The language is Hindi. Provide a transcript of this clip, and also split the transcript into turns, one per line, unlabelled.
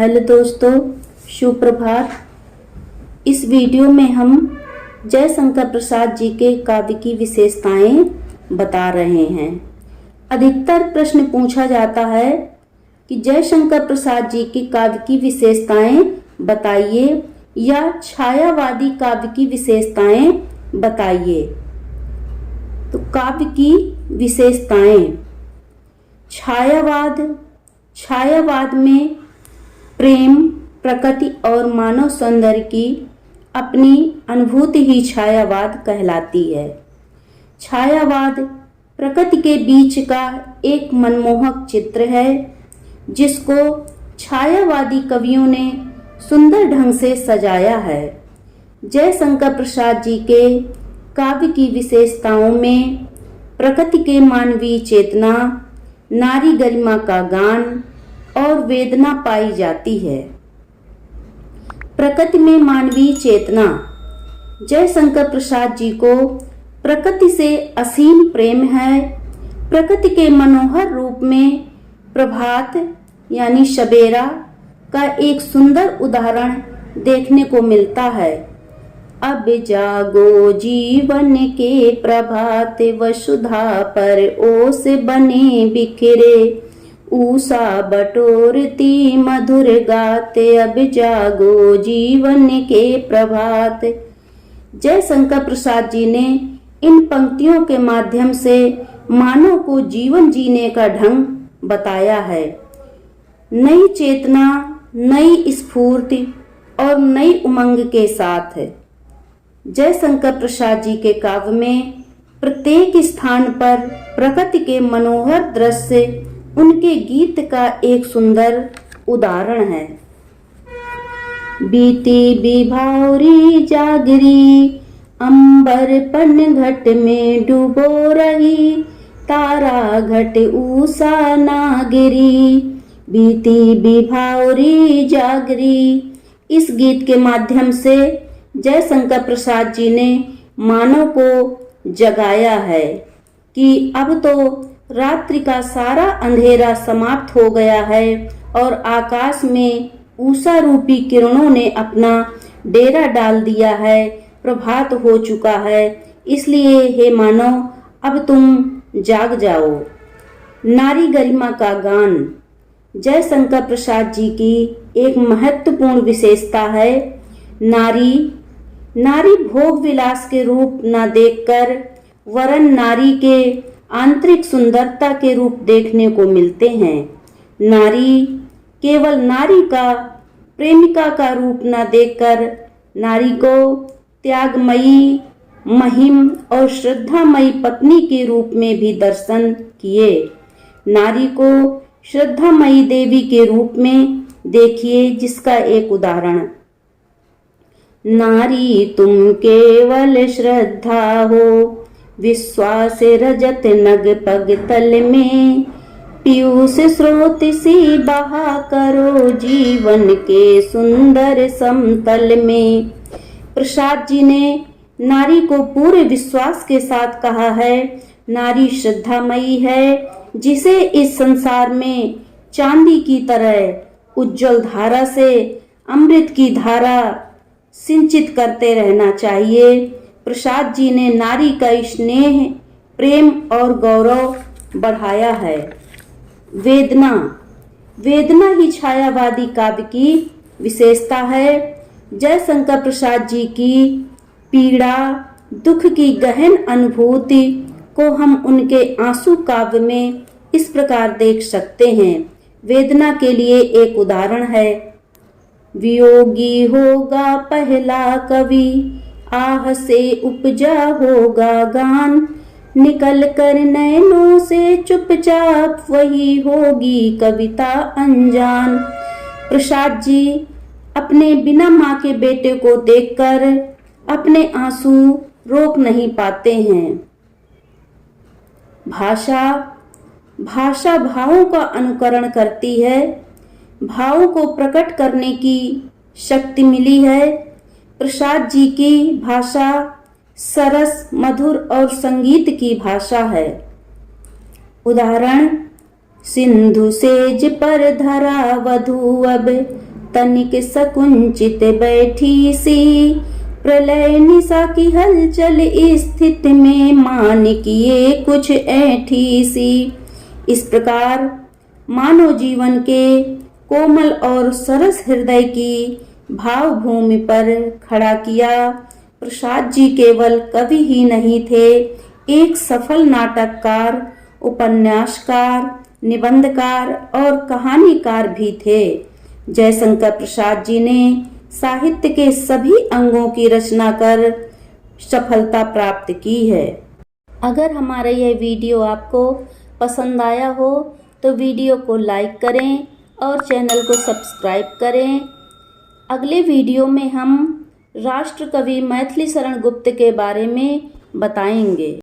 हेलो दोस्तों, सुप्रभात। इस वीडियो में हम जयशंकर प्रसाद जी के काव्य की विशेषताएं बता रहे हैं। अधिकतर प्रश्न पूछा जाता है कि जयशंकर प्रसाद जी के काव्य की विशेषताएं बताइए या छायावादी काव्य की विशेषताएं बताइए। तो काव्य की विशेषताएं, छायावाद में प्रेम, प्रकृति और मानव सौंदर्य की अपनी अनुभूति ही छायावाद कहलाती है। छायावाद प्रकृति के बीच का एक मनमोहक चित्र है जिसको छायावादी कवियों ने सुंदर ढंग से सजाया है। जयशंकर प्रसाद जी के काव्य की विशेषताओं में प्रकृति के मानवीय चेतना, नारी गरिमा का गान और वेदना पाई जाती है। प्रकृति में मानवीय चेतना, जयशंकर प्रसाद जी को प्रकृति से असीम प्रेम है। प्रकृति के मनोहर रूप में प्रभात यानी सवेरा का एक सुंदर उदाहरण देखने को मिलता है। अब जागो जीवन के प्रभात, वसुधा पर ओस बने बिखरे, ऊषा बटोरती मधुर गाते, अब जागो जीवन के प्रभात। जयशंकर प्रसाद जी ने इन पंक्तियों के माध्यम से मानव को जीवन जीने का ढंग बताया है। नई चेतना, नई स्फूर्ति और नई उमंग के साथ जयशंकर प्रसाद जी के काव्य में प्रत्येक स्थान पर प्रकृति के मनोहर दृश्य उनके गीत का एक सुंदर उदाहरण है। बीती विभावरी जागरी, अंबर पन घट में डूबो रही, तारा घट ऊषा ना गिरी। बीती विभावरी जागरी, इस गीत के माध्यम से जयशंकर प्रसाद जी ने मानव को जगाया है कि अब तो रात्रि का सारा अंधेरा समाप्त हो गया है और आकाश में उषा रूपी किरणों ने अपना डेरा डाल दिया है। प्रभात हो चुका है, इसलिए हे मानव अब तुम जाग जाओ। नारी गरिमा का गान, जयशंकर प्रसाद जी की एक महत्वपूर्ण विशेषता है। नारी भोग विलास के रूप न देखकर वरन नारी के आंतरिक सुंदरता के रूप देखने को मिलते हैं। नारी केवल नारी का प्रेमिका का रूप न देखकर नारी को त्यागमयी, महिम और श्रद्धामयी पत्नी के रूप में भी दर्शन किए। नारी को श्रद्धामयी देवी के रूप में देखिए, जिसका एक उदाहरण, नारी तुम केवल श्रद्धा हो, विश्वास रजत नग पग तल में, पीयूष स्रोत सी बहा करो जीवन के सुंदर समतल में। प्रसाद जी ने नारी को पूरे विश्वास के साथ कहा है। नारी श्रद्धामयी है, जिसे इस संसार में चांदी की तरह उज्जवल धारा से अमृत की धारा सिंचित करते रहना चाहिए। प्रसाद जी ने नारी का स्नेह, प्रेम और गौरव बढ़ाया है। वेदना ही छायावादी काव्य की विशेषता है। जयशंकर प्रसाद जी की पीड़ा, दुख की गहन अनुभूति को हम उनके आंसू काव्य में इस प्रकार देख सकते हैं। वेदना के लिए एक उदाहरण है, वियोगी होगा पहला कवि, आह से उपजा होगा गान, निकल कर नैनों से चुपचाप वही होगी कविता अनजान। प्रसाद जी अपने बिना माँ के बेटे को देखकर अपने आंसू रोक नहीं पाते हैं। भाषा भावों का अनुकरण करती है। भावों को प्रकट करने की शक्ति मिली है। प्रसाद जी की भाषा सरस, मधुर और संगीत की भाषा है। उदाहरण, सिंधु सेज पर धरा वधू अब तनिक सकुंचित बैठी सी, प्रलय निशा की हलचल स्थिति में मान किए कुछ ऐठी सी। इस प्रकार मानव जीवन के कोमल और सरस हृदय की भाव भूमि पर खड़ा किया। प्रसाद जी केवल कवि ही नहीं थे, एक सफल नाटककार, उपन्यासकार, निबंधकार और कहानीकार भी थे। जयशंकर प्रसाद जी ने साहित्य के सभी अंगों की रचना कर सफलता प्राप्त की है। अगर हमारा यह वीडियो आपको पसंद आया हो तो वीडियो को लाइक करें और चैनल को सब्सक्राइब करें। अगले वीडियो में हम राष्ट्र कवि मैथिली शरण गुप्त के बारे में बताएंगे।